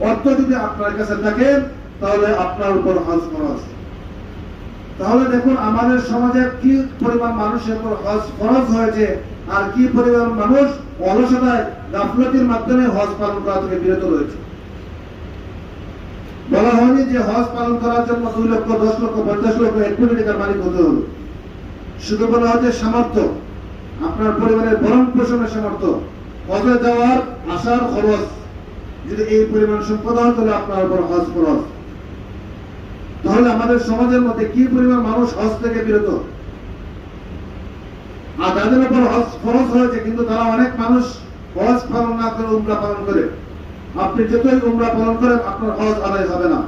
অর্থ যদি আপনার কাছে থাকে তাহলে আপনার উপর হজ ফরজ। তাহলে দেখুন আমাদের সমাজে কি পরিমাণ মানুষের উপর হজ ফরজ হয়েছে আর কি পরিমাণ মানুষ অলসতায় গাফলতির মাধ্যমে হজ পালন করা থেকে বিরত রয়েছে। বলা হয়নি যে হজ পালন করার জন্য 2 লক্ষ 10 লক্ষ 50 লক্ষ 1 কোটি টাকার মালিক হতে হবে। শুধু বলা হচ্ছে সামর্থ্য, আপনার পরিবারের ভরণ পোষণের সামর্থ্য, হজে যাওয়ার আসার খরচ যদি এই পরিমাণ সম্পদ হয় তাহলে আপনার উপর হজ ফরজ। তাহলে আমাদের সমাজের মধ্যে কি পরিমাণ মানুষ হজ থেকে বিরত, আর যাদের উপর হজ ফরজ হয়েছে কিন্তু তারা অনেক মানুষ হজ পালন না করে উমরা পালন করে। আপনি যতই উমরা পালন করেন আপনার হজ আদায় হবে না।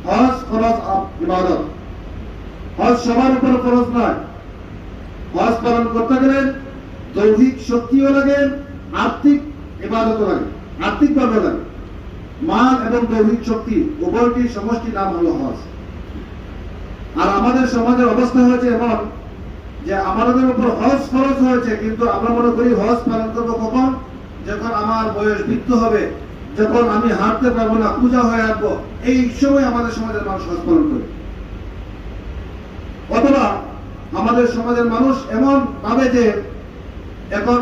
হজ ফরজ ইবাদত, হজ সবার উপর ফরজ নয়। হজ পালন করতে গেলে দৈহিক শক্তিও লাগে, আর্থিক ইবাদতও লাগে, আর্থিক ভাবে লাগে। মাল এবং দৈহিক শক্তি উভয়টি সমষ্টি নাম হলো হজ। আর আমাদের সমাজের অবস্থা হয়েছে এমন যে আমাদের উপর হজ ফরজ হয়েছে কিন্তু আমরা মনে করি হজ পালন করবো কখন, যখন আমার বয়স বৃদ্ধ হবে, যখন আমি হাঁটতে পারবো না, পূজা হয়ে আসবো, এই সময় আমাদের সমাজের মানুষ হজ পালন করে। অথবা আমাদের সমাজের মানুষ এমন ভাবে যে এখন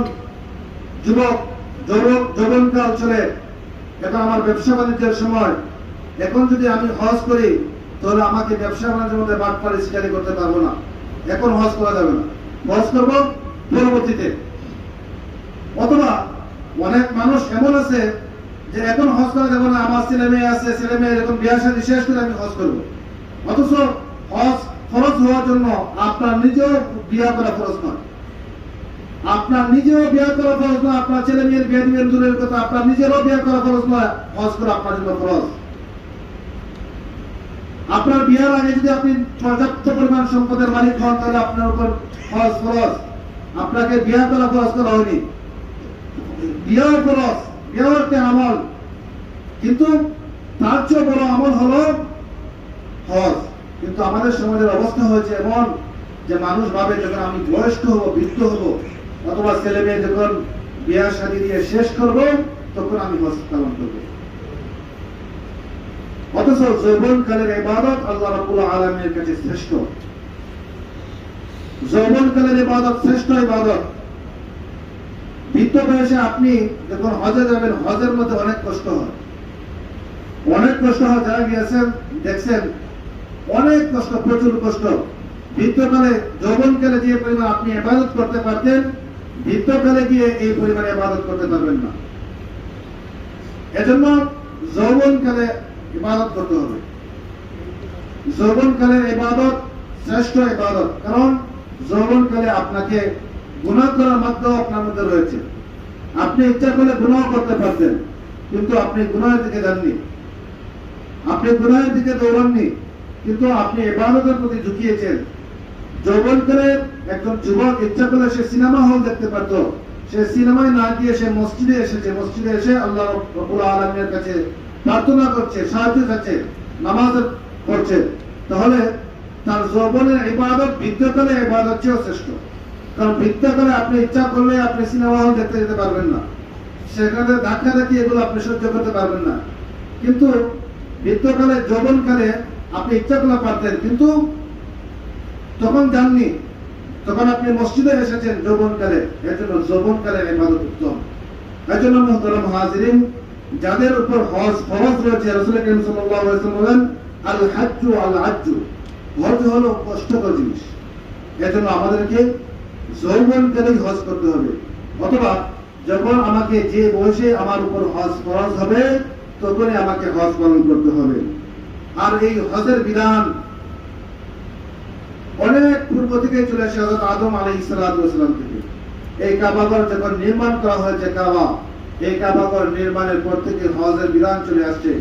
যৌবনকাল চলে, এখন আমার ব্যবসা বাণিজ্যের সময়, এখন যদি আমি হজ করি তাহলে আমাকে ব্যবসা বাণিজ্যের মধ্যে বাটপাড়ি শিকারি করতে পারবো না, এখন হজ করা যাবে না, হজ করবো পরবর্তীতে। অথবা অনেক মানুষ এমন আছে যে এখন হজ করা যাবে না, আমার ছেলে মেয়ে আছে, ছেলে মেয়ে এখন বিয়ে শাদী শেষ করে আমি হজ করবো। অথচ হজ ফরজ হওয়ার জন্য আপনার নিজেও বিয়ে করা ফরজ নয়, আপনার নিজেও বিয়ে করা ফরজ নয়, আপনার ছেলে মেয়ের বিয়ে দিবেন দূরের কথা, আপনার নিজেরও বিয়ে করা ফরজ নয়, হজ করা আপনার জন্য ফরজ। আপনার বিয়ের আগে যদি আপনি পর্যাপ্ত পরিমাণ সম্পদের মালিক হন তাহলে আপনার উপর হজ ফরজ। আপনাকে বিয়ে করা ফরজ করা হয়নি, বিয়েও ফরজ, বিয়েও একটা আমল, কিন্তু তার চেয়ে বড় আমল হলো হজ। কিন্তু আমাদের সমাজের অবস্থা হয়েছে এমন যে মানুষ ভাবে যখন আমি বয়স্ক হব, বৃদ্ধ হব, অথবা ছেলে মেয়ে যখন বিয়ে শাদী দিয়ে শেষ করব তখন আমি হজ পালন করব। অথচ যৌবনকালের ইবাদত আল্লাহ রাব্বুল আলামিনের কাছে শ্রেষ্ঠ। যৌবনকালের ইবাদত শ্রেষ্ঠ ইবাদত। বৃদ্ধ বয়সে আপনি যখন হজে যাবেন, হজের মধ্যে অনেক কষ্ট হয়, অনেক কষ্ট হয়। যারা গিয়েছেন দেখছেন অনেক কষ্ট, প্রচুর কষ্ট। বৃদ্ধকালে যৌবনকালে যে পরিমাণ আপনি ইবাদত করতে পারতেন, বৃদ্ধকালে গিয়ে এই পরিমাণে ইবাদত করতে পারবেন না। এজন্য যৌবনকালে ইবাদত করতে হবে। যৌবনকালে ইবাদত শ্রেষ্ঠ ইবাদত, কারণ যৌবনকালে আপনাকে গুনাহ করার মাধ্যম আপনার মধ্যে রয়েছে। আপনি ইচ্ছা করলে গুনাহ করতে পারতেন, কিন্তু আপনি গুনাহের দিকে যাননি, আপনি গুনাহের দিকে দৌড়াননি, কিন্তু আপনি ইবাদতের প্রতি ঝুঁকিয়েছেন। যৌবনকালে একজন যুবক ইচ্ছা করলে সে সিনেমা হল দেখতে পারত, সে সিনেমায় না গিয়ে সে মসজিদে এসেছে, মসজিদে এসে আল্লাহ রাব্বুল আলামিনের কাছে প্রার্থনা করছে, সাহায্য চাচ্ছে, নামাজ পড়ছে। তাহলে তার যৌবনের ইবাদত বৃদ্ধকালে ইবাদত চেয়েও শ্রেষ্ঠ। কারণ বৃদ্ধকালে আপনি ইচ্ছা করলে আপনি সিনেমা হল দেখতে যেতে পারবেন না, সেখানে ধাক্কা ধাক্কি এগুলো আপনি সহ্য করতে পারবেন না। কিন্তু বৃদ্ধকালে, যৌবনকালে আপনি ইচ্ছা করলে পারতেন, কিন্তু তখন যাননি, তখন আপনি মসজিদে এসেছেন যৌবনকালে। এর জন্য যৌবনকালে ইবাদত উত্তম। এর জন্য মুহতারাম হাজিরিন, যাদের উপর হজ ফরজ রয়েছে, রাসূল করিম সাল্লাল্লাহু আলাইহি ওয়াসাল্লাম বলেন আল হাজ্জু আল হাজ্জু, হজ হলো কষ্টকর জিনিস। এর জন্য আমাদেরকে যৌবনকালেই হজ করতে হবে, অথবা যখন আমাকে যে বয়সে আমার উপর হজ ফরজ হবে তখনই আমাকে হজ পালন করতে হবে। আর এই হজের বিধান অনেক পূর্ব থেকে চলে আসে, হযরত আদম আলাইহিস সালাম থেকে। এই কাবাঘর যখন নির্মাণ করা হয়েছে, এই কাবাঘর নির্মাণের পর থেকে হজের বিধান চলে আসছে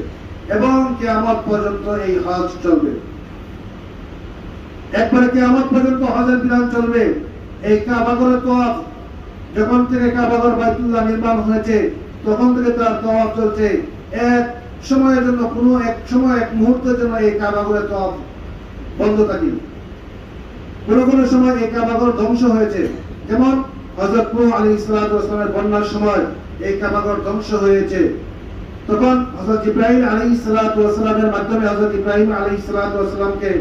এবং কিয়ামত পর্যন্ত এই হজ চলবে। একবারে কিয়ামত পর্যন্ত হজের বিধান চলবে। এই কাবাঘরের তওয়াফ, যখন থেকে কাবাঘর বাইতুল্লাহ নির্মাণ হয়েছে তখন থেকে তার তওয়াফ চলছে। এক সময়ের জন্য, কোনো এক সময়, এক মুহূর্তের জন্য এই কাবাঘরের তওয়াফ বন্ধ থাকেনি। কোনো সময় এই কাবাঘর ধ্বংস হয়েছে, যেমন হযরত নূহ আলাইহিস সালামের বন্যার সময় এই কাবাঘর ধ্বংস হয়েছে। তখন হযরত জিবরাইল আলাইহিস সালাতু ওয়াস সালামের মাধ্যমে হযরত ইব্রাহিম আলাইহিস সালাতু ওয়াস সালামকে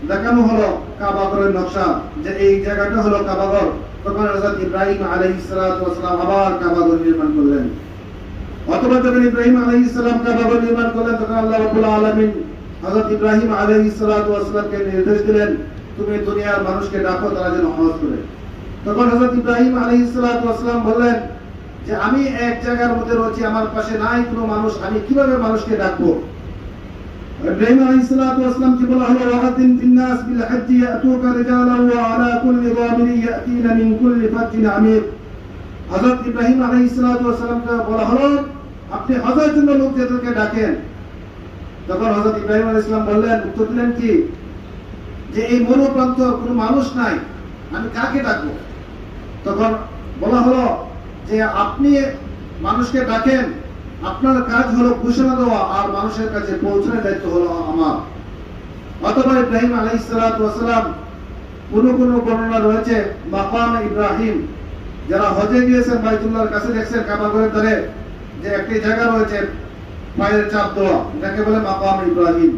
দেখানো হলো কাবা ঘরের নকশা, যে এই জায়গাটা হলো কাবা ঘর। তখন হযরত ইব্রাহিম আলাইহিস সালাতু ওয়াস সালাম আবার কাবা ঘর নির্মাণ করলেন। অথবা যখন ইব্রাহিম আলাইহিস সালাম কাবা ঘর নির্মাণ করলেন, তখন আল্লাহ রাব্বুল আলামিন হযরত ইব্রাহিম আলাইহিস সালাতু ওয়াস সালামকে নির্দেশ দিলেন, তুমি দুনিয়ার মানুষকে ডাকো তারা যেন হজ করে। তখন হযরত ইব্রাহিম আলাইহিস সালাতু ওয়াস সালাম বললেন যে আমি এক জায়গার মধ্যে রয়েছি, আমার পাশে নাই কোনো মানুষ, আমি কিভাবে মানুষকে ডাকবো? ইব্রাহিম আলাইহিস সালাতু ওয়াস সালাম কি বলা হলো, ওয়াআদিন ফিন নাস বিল হজ্জি ইয়াতুকা রিজালান ওয়া আলা কুল্লি যামিরিন ইয়াতিনা মিন কুল্লি ফাজ্জিন আমিক। হযরত ইব্রাহিম আলাইহিস সালাতু ওয়াস সালামকে বলা হলো, আপনি হজের জন্য লোকদেরকে ডাকেন। তখন হযরত ইব্রাহিম আলাইহিস সালাম বললেন, উত্তর দিলেন কি, যে এই মরু প্রান্ত কোনো মানুষ নাই, আমি কাকে ডাকবো? তখন বলা হলো যে আপনি মানুষকে ডাকেন, আপনার কাজ হলো ঘোষণা দেওয়া আর মানুষের কাছে পৌঁছানোর দায়িত্ব হলো আমার। অথবা ইব্রাহিম আলাইহিস সালাতু ওয়াস সালাম, কোন বর্ণনা রয়েছে মাকাম ইব্রাহিম, যারা হজে গিয়েছেন বাইতুল্লাহর কাছে দেখছেন কাবা ঘরের ধারে যে একটি জায়গা রয়েছে পায়ের চাপ দেওয়া, যাকে বলে মাকাম ইব্রাহিম।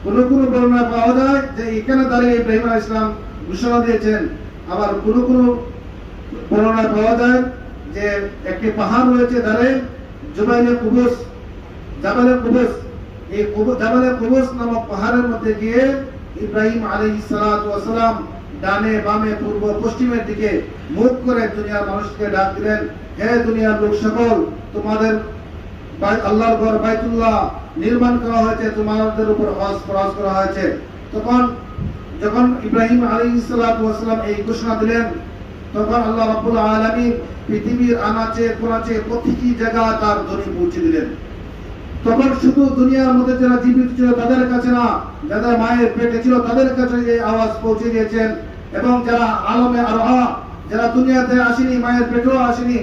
কোন বর্ণনা পাওয়া যায় যে এখানে দাঁড়িয়ে ইব্রাহিম আলাইহিস সালাম ঘোষণা দিয়েছেন। আবার কোন বর্ণনা পাওয়া যায় যে একটি পাহাড় রয়েছে ধারে, জাবালে কুবুস, এই জাবালে কুবুস নামক পাহাড়ের মধ্যে গিয়ে ইব্রাহিম আলাইহিস সালাতু ওয়াস সালাম ডানে বামে পূর্ব পশ্চিমের দিকে মুখ করে দুনিয়ার মানুষকে ডাক দিলেন, হে দুনিয়ার লোক সকল, তোমাদের আল্লাহর ঘর বাইতুল্লাহ নির্মাণ করা হয়েছে, তোমাদের উপর হজ ফরজ করা হয়েছে। তখন যখন ইব্রাহিম আলাইহিস সালাতু ওয়াস সালাম এই ঘোষণা দিলেন, তখন আল্লাহ রাব্বুল আলামিন পৃথিবীর আনাচে কোনাচে প্রতিটি জায়গা তার ধ্বনি পৌঁছে দিলেন। তখন শুধু দুনিয়ার মধ্যে যারা জীবিত ছিল তাদের কাছে না, যারা মায়ের পেটে ছিল তাদের কাছে এই আওয়াজ পৌঁছে দিয়েছেন, এবং যারা আলমে আরহা, যারা দুনিয়াতে আসেনি, মায়ের পেটেও আসেনি,